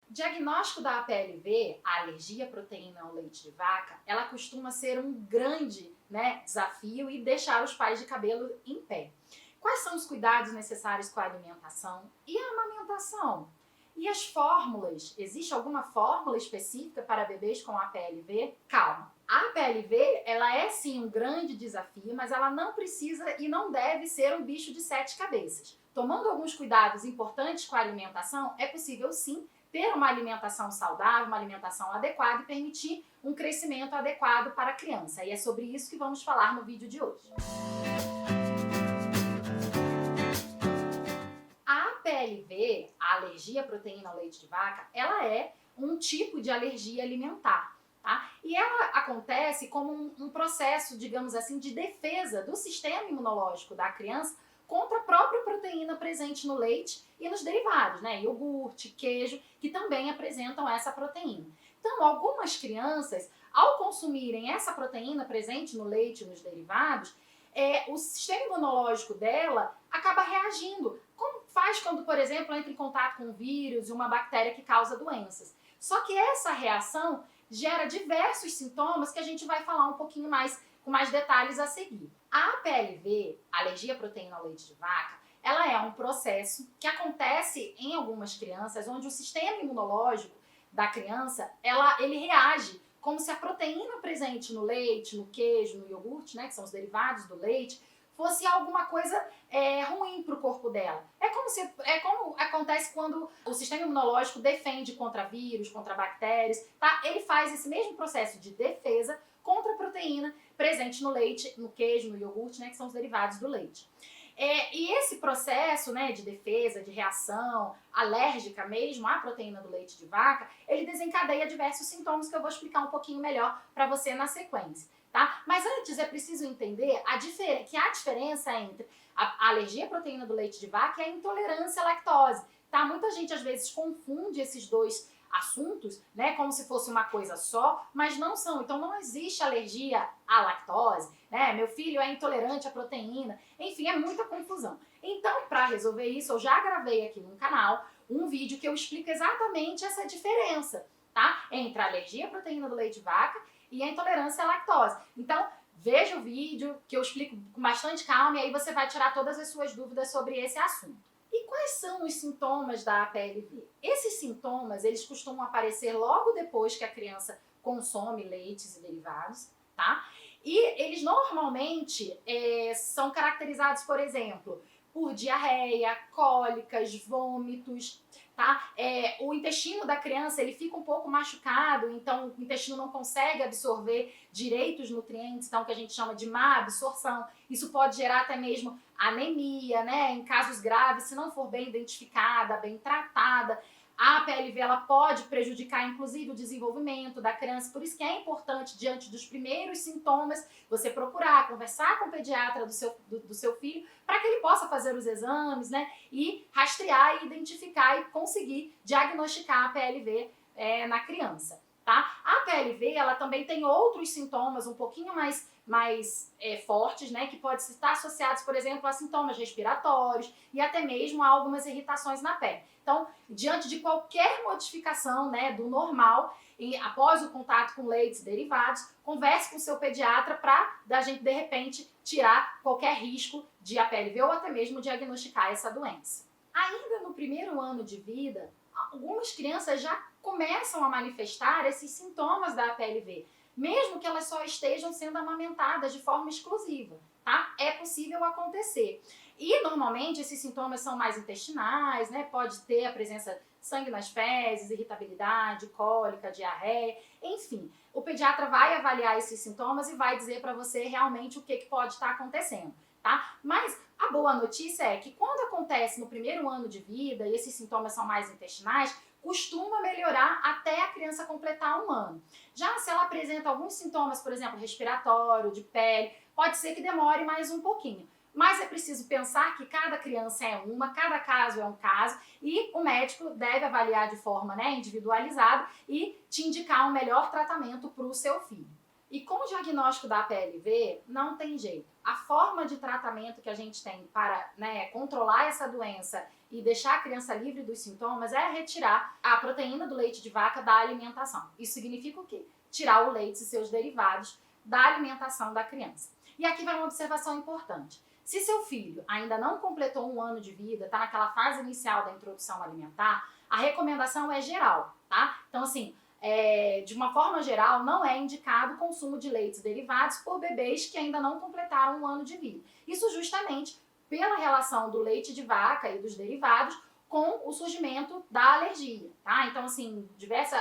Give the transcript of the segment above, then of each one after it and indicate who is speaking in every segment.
Speaker 1: Diagnóstico da APLV, a alergia à proteína ao leite de vaca, ela costuma ser um grande, desafio e deixar os pais de cabelo em pé. Quais são os cuidados necessários com a alimentação e a amamentação? E as fórmulas? Existe alguma fórmula específica para bebês com APLV? Calma. A APLV, ela é sim um grande desafio, mas ela não precisa e não deve ser um bicho de sete cabeças. Tomando alguns cuidados importantes com a alimentação, é possível sim ter uma alimentação saudável, uma alimentação adequada e permitir um crescimento adequado para a criança. E é sobre isso que vamos falar no vídeo de hoje. A APLV, a alergia à proteína ao leite de vaca, ela é um tipo de alergia alimentar. Tá? E ela acontece como um processo, digamos assim, de defesa do sistema imunológico da criança contra a própria proteína presente no leite e nos derivados, né? Iogurte, queijo, que também apresentam essa proteína. Então, algumas crianças, ao consumirem essa proteína presente no leite e nos derivados, o sistema imunológico dela acaba reagindo, como faz quando, por exemplo, entra em contato com um vírus e uma bactéria que causa doenças. Só que essa reação gera diversos sintomas que a gente vai falar um pouquinho mais, com mais detalhes a seguir. A APLV, alergia à proteína ao leite de vaca, ela é um processo que acontece em algumas crianças onde o sistema imunológico da criança, ele reage como se a proteína presente no leite, no queijo, no iogurte, né, que são os derivados do leite, fosse alguma coisa ruim para o corpo dela. É como acontece quando o sistema imunológico defende contra vírus, contra bactérias, tá? Ele faz esse mesmo processo de defesa contra a proteína presente no leite, no queijo, no iogurte, né, que são os derivados do leite. E esse processo, né, de defesa, de reação alérgica mesmo à proteína do leite de vaca, ele desencadeia diversos sintomas que eu vou explicar um pouquinho melhor para você na sequência. Tá? Mas antes é preciso entender que há diferença entre a alergia à proteína do leite de vaca e a intolerância à lactose. Tá? Muita gente às vezes confunde esses dois assuntos, né, como se fosse uma coisa só, mas não são. Então não existe alergia à lactose, né? Meu filho é intolerante à proteína. Enfim, é muita confusão. Então, para resolver isso, eu já gravei aqui no canal um vídeo que eu explico exatamente essa diferença, tá? Entre a alergia à proteína do leite de vaca e a intolerância à lactose. Então, veja o vídeo que eu explico com bastante calma e aí você vai tirar todas as suas dúvidas sobre esse assunto. E quais são os sintomas da APLV? Esses sintomas, eles costumam aparecer logo depois que a criança consome leites e derivados, tá? E eles normalmente são caracterizados, por exemplo, por diarreia, cólicas, vômitos, tá? O intestino da criança, ele fica um pouco machucado, então o intestino não consegue absorver direito os nutrientes, então que a gente chama de má absorção. Isso pode gerar até mesmo anemia, né? Em casos graves, se não for bem identificada, bem tratada, a APLV ela pode prejudicar inclusive o desenvolvimento da criança, por isso que é importante, diante dos primeiros sintomas, você procurar, conversar com o pediatra do seu filho, para que ele possa fazer os exames, né, e rastrear e identificar e conseguir diagnosticar a APLV na criança. Tá? A APLV ela também tem outros sintomas um pouquinho mais fortes, né, que podem estar associados, por exemplo, a sintomas respiratórios e até mesmo a algumas irritações na pele. Então, diante de qualquer modificação, né, do normal, e após o contato com leites derivados, converse com o seu pediatra para da gente, de repente, tirar qualquer risco de APLV ou até mesmo diagnosticar essa doença. Ainda no primeiro ano de vida, algumas crianças já começam a manifestar esses sintomas da APLV, mesmo que elas só estejam sendo amamentadas de forma exclusiva, tá? É possível acontecer. E normalmente esses sintomas são mais intestinais, né? Pode ter a presença de sangue nas fezes, irritabilidade, cólica, diarreia, enfim. O pediatra vai avaliar esses sintomas e vai dizer para você realmente o que pode estar acontecendo, tá? Mas a boa notícia é que quando acontece no primeiro ano de vida e esses sintomas são mais intestinais, costuma melhorar até a criança completar 1 ano. Já se ela apresenta alguns sintomas, por exemplo, respiratório, de pele, pode ser que demore mais um pouquinho. Mas é preciso pensar que cada criança é uma, cada caso é um caso e o médico deve avaliar de forma individualizada e te indicar um melhor tratamento para o seu filho. E com o diagnóstico da APLV, não tem jeito. A forma de tratamento que a gente tem para controlar essa doença e deixar a criança livre dos sintomas é retirar a proteína do leite de vaca da alimentação. Isso significa o quê? Tirar o leite e seus derivados da alimentação da criança. E aqui vai uma observação importante. Se seu filho ainda não completou 1 ano de vida, está naquela fase inicial da introdução alimentar, a recomendação é geral, tá? Então, assim, de uma forma geral, não é indicado o consumo de leites derivados por bebês que ainda não completaram 1 ano de vida. Isso justamente pela relação do leite de vaca e dos derivados com o surgimento da alergia, tá? Então, assim,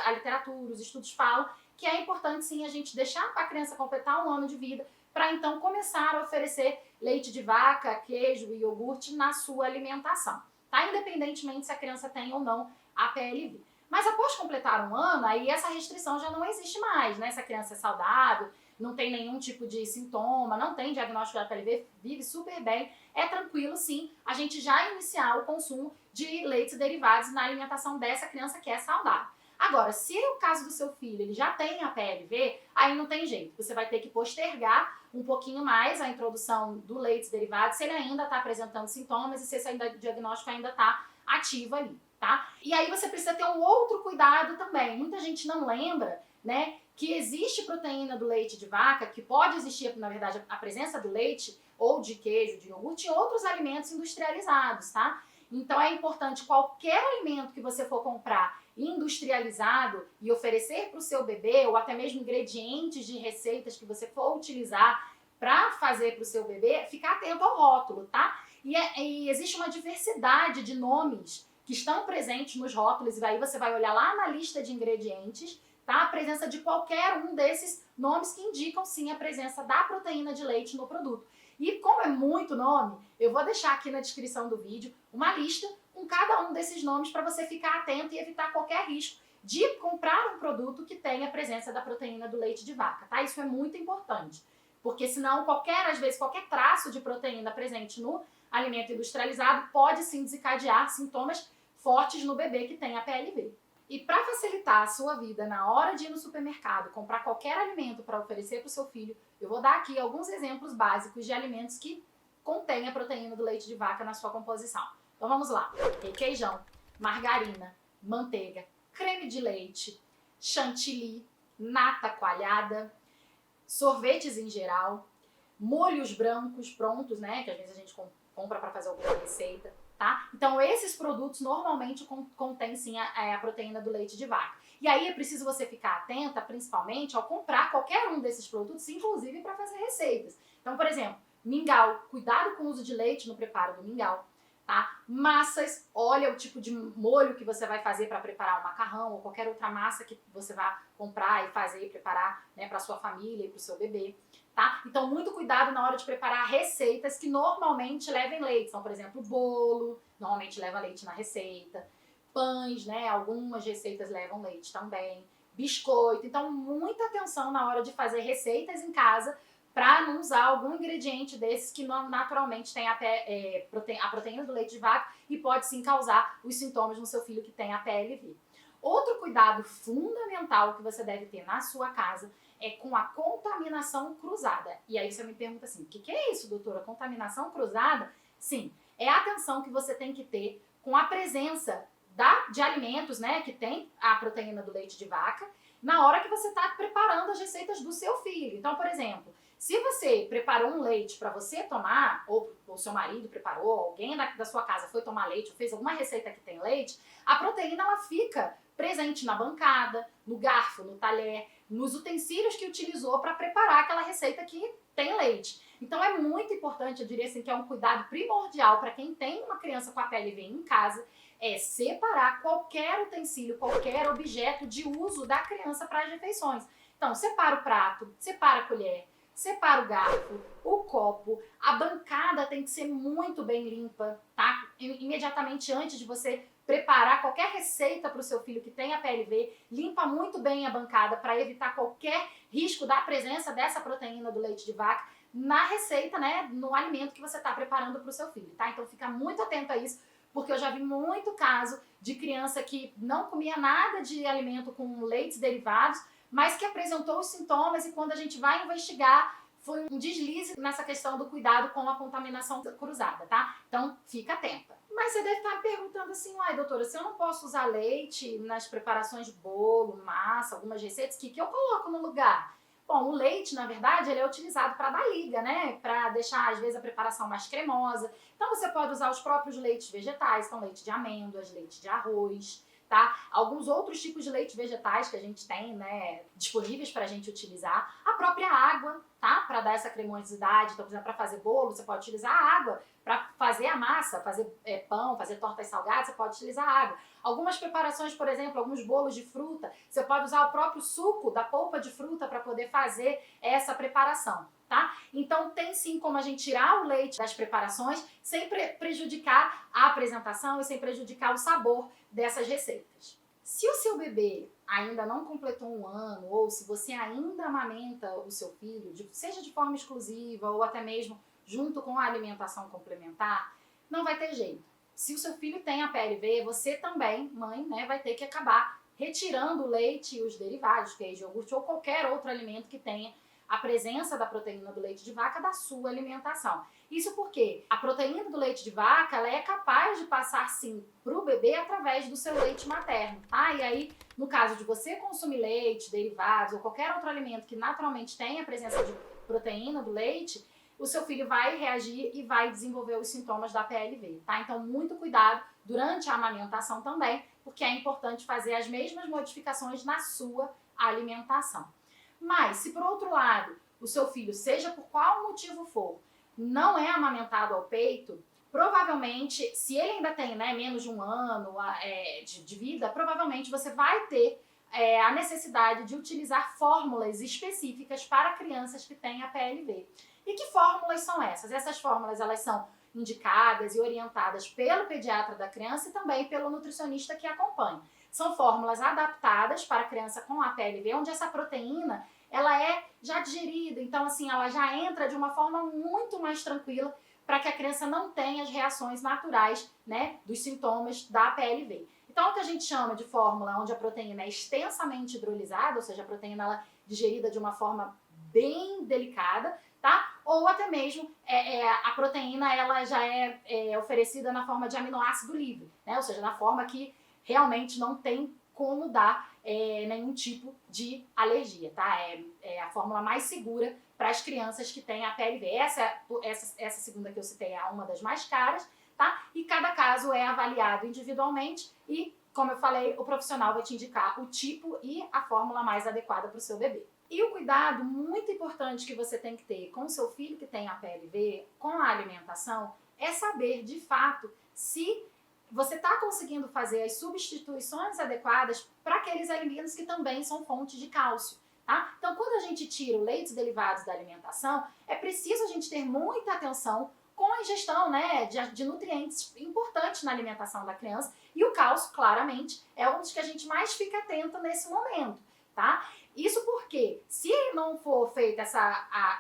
Speaker 1: a literatura, os estudos falam que é importante, sim, a gente deixar a criança completar 1 ano de vida para, então, começar a oferecer leite de vaca, queijo e iogurte na sua alimentação, tá? Independentemente se a criança tem ou não a PLV. Mas após completar 1 ano, aí essa restrição já não existe mais, né? Se a criança é saudável, não tem nenhum tipo de sintoma, não tem diagnóstico de PLV, vive super bem, é tranquilo sim a gente já iniciar o consumo de leites derivados na alimentação dessa criança que é saudável. Agora, se é o caso do seu filho, ele já tem a PLV, aí não tem jeito, você vai ter que postergar um pouquinho mais a introdução do leites derivados se ele ainda está apresentando sintomas e se esse diagnóstico ainda está ativo ali, tá? E aí você precisa ter um outro cuidado também. Muita gente não lembra, né, que existe proteína do leite de vaca, que pode existir, na verdade, a presença do leite ou de queijo, de iogurte em outros alimentos industrializados, tá? Então é importante qualquer alimento que você for comprar industrializado e oferecer para o seu bebê, ou até mesmo ingredientes de receitas que você for utilizar para fazer para o seu bebê, ficar atento ao rótulo, tá? E existe uma diversidade de nomes que estão presentes nos rótulos, e aí você vai olhar lá na lista de ingredientes, tá? A presença de qualquer um desses nomes que indicam sim a presença da proteína de leite no produto. E como é muito nome, eu vou deixar aqui na descrição do vídeo uma lista com cada um desses nomes para você ficar atento e evitar qualquer risco de comprar um produto que tenha a presença da proteína do leite de vaca, tá? Isso é muito importante, porque senão às vezes qualquer traço de proteína presente no alimento industrializado pode sim desencadear sintomas fortes no bebê que tem a PLV. E para facilitar a sua vida na hora de ir no supermercado, comprar qualquer alimento para oferecer para o seu filho, eu vou dar aqui alguns exemplos básicos de alimentos que contêm a proteína do leite de vaca na sua composição. Então vamos lá: requeijão, margarina, manteiga, creme de leite, chantilly, nata coalhada, sorvetes em geral, molhos brancos prontos, né, que às vezes a gente compra para fazer alguma receita, tá? Então esses produtos normalmente contêm sim a proteína do leite de vaca. E aí é preciso você ficar atenta, principalmente ao comprar qualquer um desses produtos, inclusive para fazer receitas. Então, por exemplo, mingau, cuidado com o uso de leite no preparo do mingau, tá? Massas, olha o tipo de molho que você vai fazer para preparar o macarrão ou qualquer outra massa que você vai comprar e fazer e preparar, né, para sua família e para o seu bebê. Tá? Então, muito cuidado na hora de preparar receitas que normalmente levem leite. Então, por exemplo, bolo, normalmente leva leite na receita. Pães, né? Algumas receitas levam leite também. Biscoito. Então, muita atenção na hora de fazer receitas em casa para não usar algum ingrediente desses que naturalmente tem a proteína do leite de vaca e pode sim causar os sintomas no seu filho que tem a PLV. Outro cuidado fundamental que você deve ter na sua casa é com a contaminação cruzada. E aí você me pergunta assim, o que é isso, doutora? Contaminação cruzada? Sim, é a atenção que você tem que ter com a presença de alimentos, né, que tem a proteína do leite de vaca, na hora que você está preparando as receitas do seu filho. Então, por exemplo, se você preparou um leite para você tomar, ou o seu marido preparou, alguém da sua casa foi tomar leite, ou fez alguma receita que tem leite, a proteína ela fica presente na bancada, no garfo, no talher, nos utensílios que utilizou para preparar aquela receita que tem leite. Então é muito importante, eu diria assim, que é um cuidado primordial para quem tem uma criança com a PLV em casa, é separar qualquer utensílio, qualquer objeto de uso da criança para as refeições. Então, separa o prato, separa a colher, separa o garfo, o copo, a bancada tem que ser muito bem limpa, tá? Imediatamente antes de você preparar qualquer receita para o seu filho que tenha PLV, limpa muito bem a bancada para evitar qualquer risco da presença dessa proteína do leite de vaca na receita, né, no alimento que você está preparando para o seu filho, tá? Então fica muito atento a isso, porque eu já vi muito caso de criança que não comia nada de alimento com leites derivados, mas que apresentou os sintomas e quando a gente vai investigar, foi um deslize nessa questão do cuidado com a contaminação cruzada, tá? Então fica atenta. Mas você deve estar me perguntando assim, uai, doutora, se eu não posso usar leite nas preparações de bolo, massa, algumas receitas, o que eu coloco no lugar? Bom, o leite, na verdade, ele é utilizado para dar liga, né? Para deixar, às vezes, a preparação mais cremosa. Então, você pode usar os próprios leites vegetais, então leite de amêndoas, leite de arroz, tá? Alguns outros tipos de leite vegetais que a gente tem, né, disponíveis para a gente utilizar. A própria água, tá? Para dar essa cremosidade. Então, por exemplo, para fazer bolo, você pode utilizar a água. Para fazer a massa, fazer pão, fazer tortas salgadas, você pode utilizar água. Algumas preparações, por exemplo, alguns bolos de fruta, você pode usar o próprio suco da polpa de fruta para poder fazer essa preparação, tá? Então tem sim como a gente tirar o leite das preparações sem prejudicar a apresentação e sem prejudicar o sabor dessas receitas. Se o seu bebê ainda não completou 1 ano, ou se você ainda amamenta o seu filho, seja de forma exclusiva ou até mesmo junto com a alimentação complementar, não vai ter jeito. Se o seu filho tem a PLV, você também, mãe, né, vai ter que acabar retirando o leite e os derivados, queijo, iogurte ou qualquer outro alimento que tenha a presença da proteína do leite de vaca da sua alimentação. Isso porque a proteína do leite de vaca ela é capaz de passar sim para o bebê através do seu leite materno, tá? E aí, no caso de você consumir leite, derivados ou qualquer outro alimento que naturalmente tenha a presença de proteína do leite, o seu filho vai reagir e vai desenvolver os sintomas da PLV, tá? Então, muito cuidado durante a amamentação também, porque é importante fazer as mesmas modificações na sua alimentação. Mas, se por outro lado, o seu filho, seja por qual motivo for, não é amamentado ao peito, provavelmente, se ele ainda tem, né, menos de 1 ano de vida, provavelmente você vai ter a necessidade de utilizar fórmulas específicas para crianças que têm a PLV. E que fórmulas são essas? Essas fórmulas elas são indicadas e orientadas pelo pediatra da criança e também pelo nutricionista que acompanha. São fórmulas adaptadas para a criança com a PLV, onde essa proteína ela é já digerida, então assim, ela já entra de uma forma muito mais tranquila para que a criança não tenha as reações naturais, né, dos sintomas da PLV. Então, o que a gente chama de fórmula onde a proteína é extensamente hidrolisada, ou seja, a proteína ela é digerida de uma forma bem delicada, tá? Ou até mesmo a proteína ela já é oferecida na forma de aminoácido livre, né? Ou seja, na forma que realmente não tem como dar nenhum tipo de alergia, tá? É a fórmula mais segura para as crianças que têm a PLV. Essa segunda que eu citei é uma das mais caras, tá? E cada caso é avaliado individualmente e, como eu falei, o profissional vai te indicar o tipo e a fórmula mais adequada para o seu bebê. E o cuidado muito importante que você tem que ter com o seu filho que tem a PLV, com a alimentação, é saber de fato se você está conseguindo fazer as substituições adequadas para aqueles alimentos que também são fontes de cálcio. Tá? Então, quando a gente tira os leites derivados da alimentação, é preciso a gente ter muita atenção com a ingestão, né, de nutrientes importantes na alimentação da criança. E o cálcio, claramente, é um dos que a gente mais fica atento nesse momento. Tá? Isso porque, se não for feito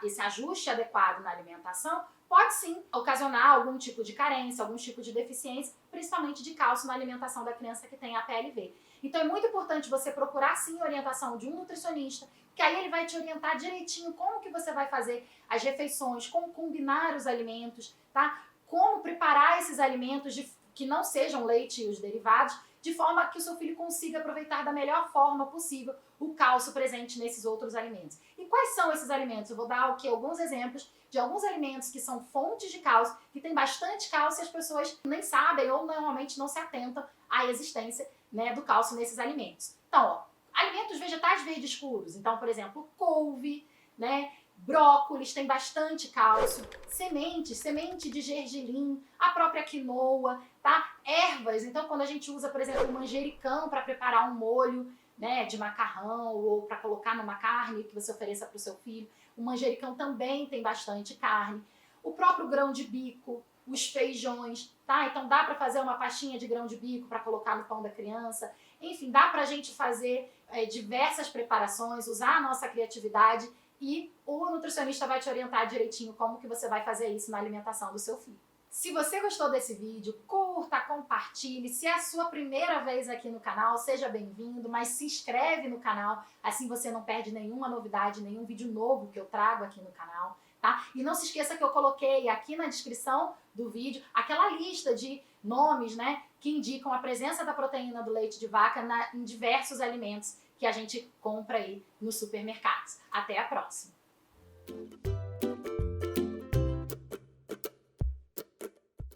Speaker 1: esse ajuste adequado na alimentação, pode sim ocasionar algum tipo de carência, algum tipo de deficiência, principalmente de cálcio na alimentação da criança que tem a PLV. Então é muito importante você procurar sim a orientação de um nutricionista, que aí ele vai te orientar direitinho como que você vai fazer as refeições, como combinar os alimentos, tá? Como preparar esses alimentos que não sejam leite e os derivados, de forma que o seu filho consiga aproveitar da melhor forma possível o cálcio presente nesses outros alimentos. E quais são esses alimentos? Eu vou dar aqui alguns exemplos de alguns alimentos que são fontes de cálcio, que tem bastante cálcio e as pessoas nem sabem ou normalmente não se atentam à existência, né, do cálcio nesses alimentos. Então, ó, alimentos vegetais verdes escuros. Então, por exemplo, couve, né, brócolis tem bastante cálcio, semente de gergelim, a própria quinoa, tá? Ervas, então quando a gente usa, por exemplo, o manjericão para preparar um molho, né, de macarrão ou para colocar numa carne que você ofereça para o seu filho, o manjericão também tem bastante carne. O próprio grão de bico, os feijões, tá? Então dá para fazer uma pastinha de grão de bico para colocar no pão da criança. Enfim, dá para a gente fazer diversas preparações, usar a nossa criatividade e o nutricionista vai te orientar direitinho como que você vai fazer isso na alimentação do seu filho. Se você gostou desse vídeo, curta, compartilhe. Se é a sua primeira vez aqui no canal, seja bem-vindo, mas se inscreve no canal, assim você não perde nenhuma novidade, nenhum vídeo novo que eu trago aqui no canal. tá? E não se esqueça que eu coloquei aqui na descrição do vídeo aquela lista de nomes, né, que indicam a presença da proteína do leite de vaca em diversos alimentos que a gente compra aí nos supermercados. Até a próxima!